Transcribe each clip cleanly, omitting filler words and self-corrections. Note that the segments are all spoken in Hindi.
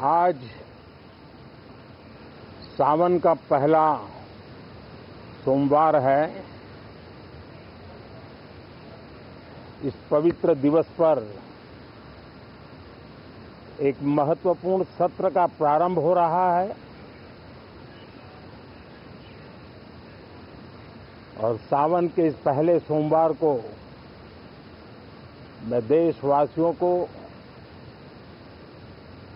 आज सावन का पहला सोमवार है। इस पवित्र दिवस पर एक महत्वपूर्ण सत्र का प्रारंभ हो रहा है और सावन के इस पहले सोमवार को मैं देशवासियों को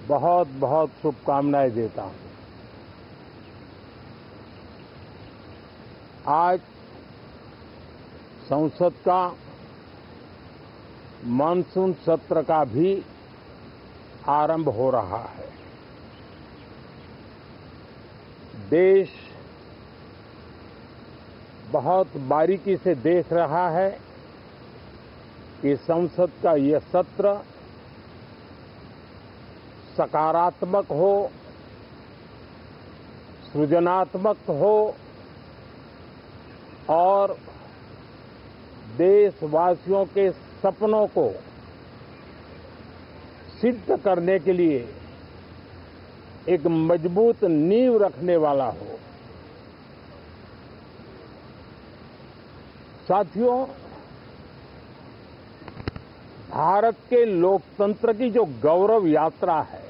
बहुत बहुत शुभकामनाएं देता हूं। आज संसद का मानसून सत्र का भी आरंभ हो रहा है। देश बहुत बारीकी से देख रहा है कि संसद का यह सत्र सकारात्मक हो, सृजनात्मक हो और देशवासियों के सपनों को सिद्ध करने के लिए एक मजबूत नींव रखने वाला हो। साथियों, भारत के लोकतंत्र की जो गौरव यात्रा है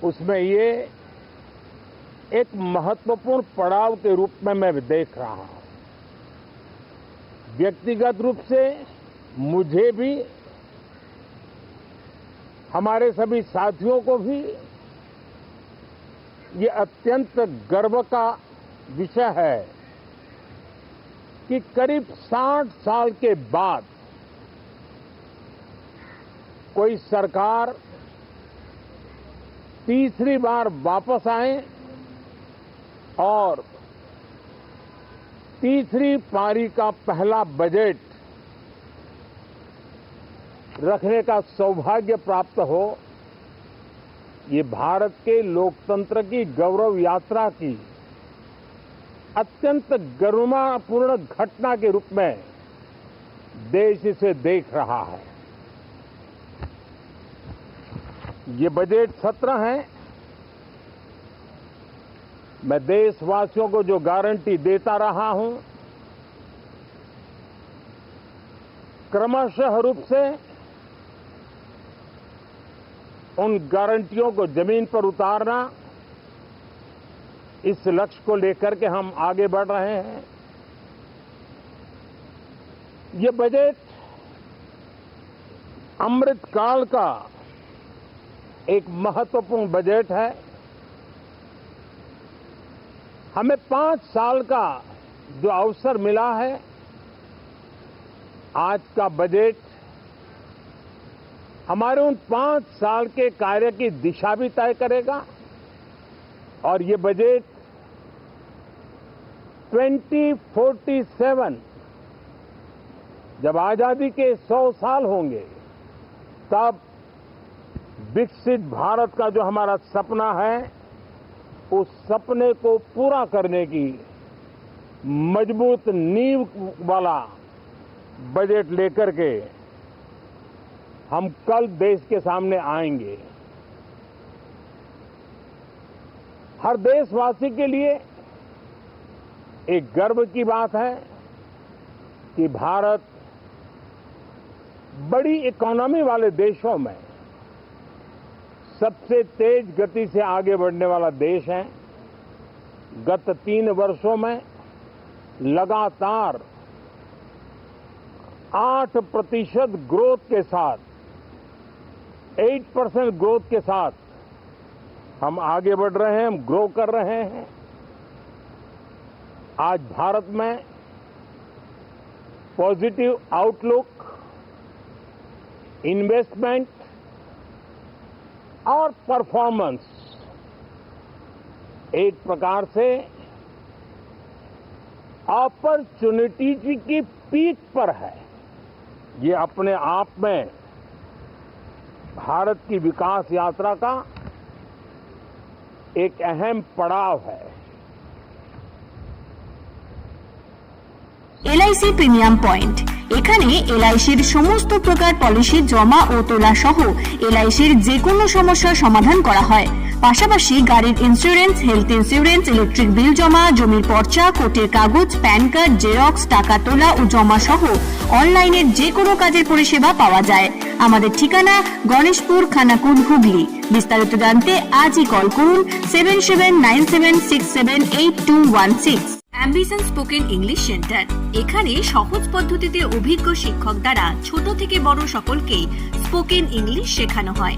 उसमें ये एक महत्वपूर्ण पड़ाव के रूप में मैं देख रहा हूं। व्यक्तिगत रूप से मुझे भी, हमारे सभी साथियों को भी ये अत्यंत गर्व का विषय है कि करीब 60 साल के बाद कोई सरकार तीसरी बार वापस आए और तीसरी पारी का पहला बजट रखने का सौभाग्य प्राप्त हो। ये भारत के लोकतंत्र की गौरव यात्रा की अत्यंत गरिमापूर्ण घटना के रूप में देश इसे देख रहा है। ये बजट सत्र है। मैं देशवासियों को जो गारंटी देता रहा हूं, क्रमशः रूप से उन गारंटियों को जमीन पर उतारना, इस लक्ष्य को लेकर के हम आगे बढ़ रहे हैं। ये बजट अमृतकाल का एक महत्वपूर्ण बजट है। हमें 5 साल का जो अवसर मिला है, आज का बजट हमारे उन 5 साल के कार्य की दिशा भी तय करेगा और ये बजट 2047 जब आजादी के 100 साल होंगे तब विकसित भारत का जो हमारा सपना है, उस सपने को पूरा करने की मजबूत नींव वाला बजट लेकर के हम कल देश के सामने आएंगे। हर देशवासी के लिए एक गर्व की बात है कि भारत बड़ी इकोनॉमी वाले देशों में सबसे तेज गति से आगे बढ़ने वाला देश है। गत 3 वर्षों में लगातार 8% ग्रोथ के साथ, 8% ग्रोथ के साथ हम आगे बढ़ रहे हैं, हम ग्रो कर रहे हैं। आज भारत में पॉजिटिव आउटलुक, इन्वेस्टमेंट और परफॉर्मेंस एक प्रकार से अपॉर्चुनिटी की पीक पर है। ये अपने आप में भारत की विकास यात्रा का एक अहम पड़ाव है। LIC प्रीमियम पॉइंट এখানে এলআইসির সমস্ত প্রকার পলিসি জমা ও তোলা সহ এলআইসির যে কোনো সমস্যার সমাধান করা হয়। পাশাপাশি গাড়ির insurance, health insurance, electric bill জমা, জমির পর্চা, কোর্টের কাগজ, প্যান কার্ড, জেরক্স, টাকা তোলা ও জমা সহ অনলাইনের যে কোনো কাজের পরিষেবা পাওয়া যায়। আমাদের ঠিকানা গণেশপুর, খানাকুল, হুগলি। বিস্তারিত জানতে আজই কল করুন 7797678216। Ambition spoken English centre. এখানে সহজ পদ্ধতিতে অভিজ্ঞ শিক্ষক দ্বারা ছোট থেকে বড় সকলকেই স্পোকেন ইংলিশ শেখানো হয়।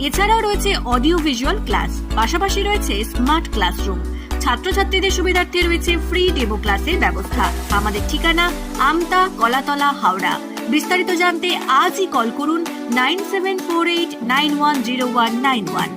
এছাড়াও রয়েছে অডিও ভিজুয়াল ক্লাস, পাশাপাশি রয়েছে স্মার্ট ক্লাসরুম। ছাত্রছাত্রীদের সুবিধার্থে রয়েছে ফ্রি ডেমো ক্লাসের ব্যবস্থা। আমাদের ঠিকানা আমতা, কলাতলা, হাওড়া। বিস্তারিত জানতে আজই কল করুন 9748910191।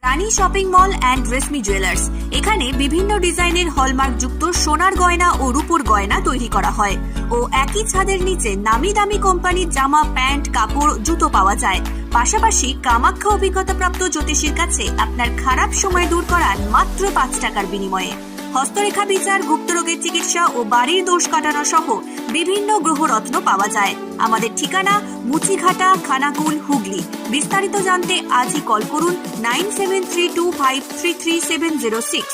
Rani shopping mall and Reshmi jewellers. এখানে বিভিন্ন ডিজাইনের হলমার্ক যুক্ত সোনার গয়না ও রূপোর গয়না তৈরি করা হয় ও একই ছাদের নিচে নামি দামি কোম্পানির জামা, প্যান্ট, কাপড়, জুতো পাওয়া যায়। পাশাপাশি কামাখ্যা অভিজ্ঞতাপ্রাপ্ত জ্যোতিষীর কাছে আপনার খারাপ সময় দূর করান মাত্র 5 টাকার বিনিময়ে। হস্তরেখা বিচার, গুপ্তরোগের চিকিৎসা ও বাড়ির দোষ কাটানো সহ বিভিন্ন গ্রহরত্ন পাওয়া যায়। আমাদের ঠিকানা মুচিঘাটা, খানাকুল, হুগলি। বিস্তারিত জানতে আজই কল করুন 9732533706।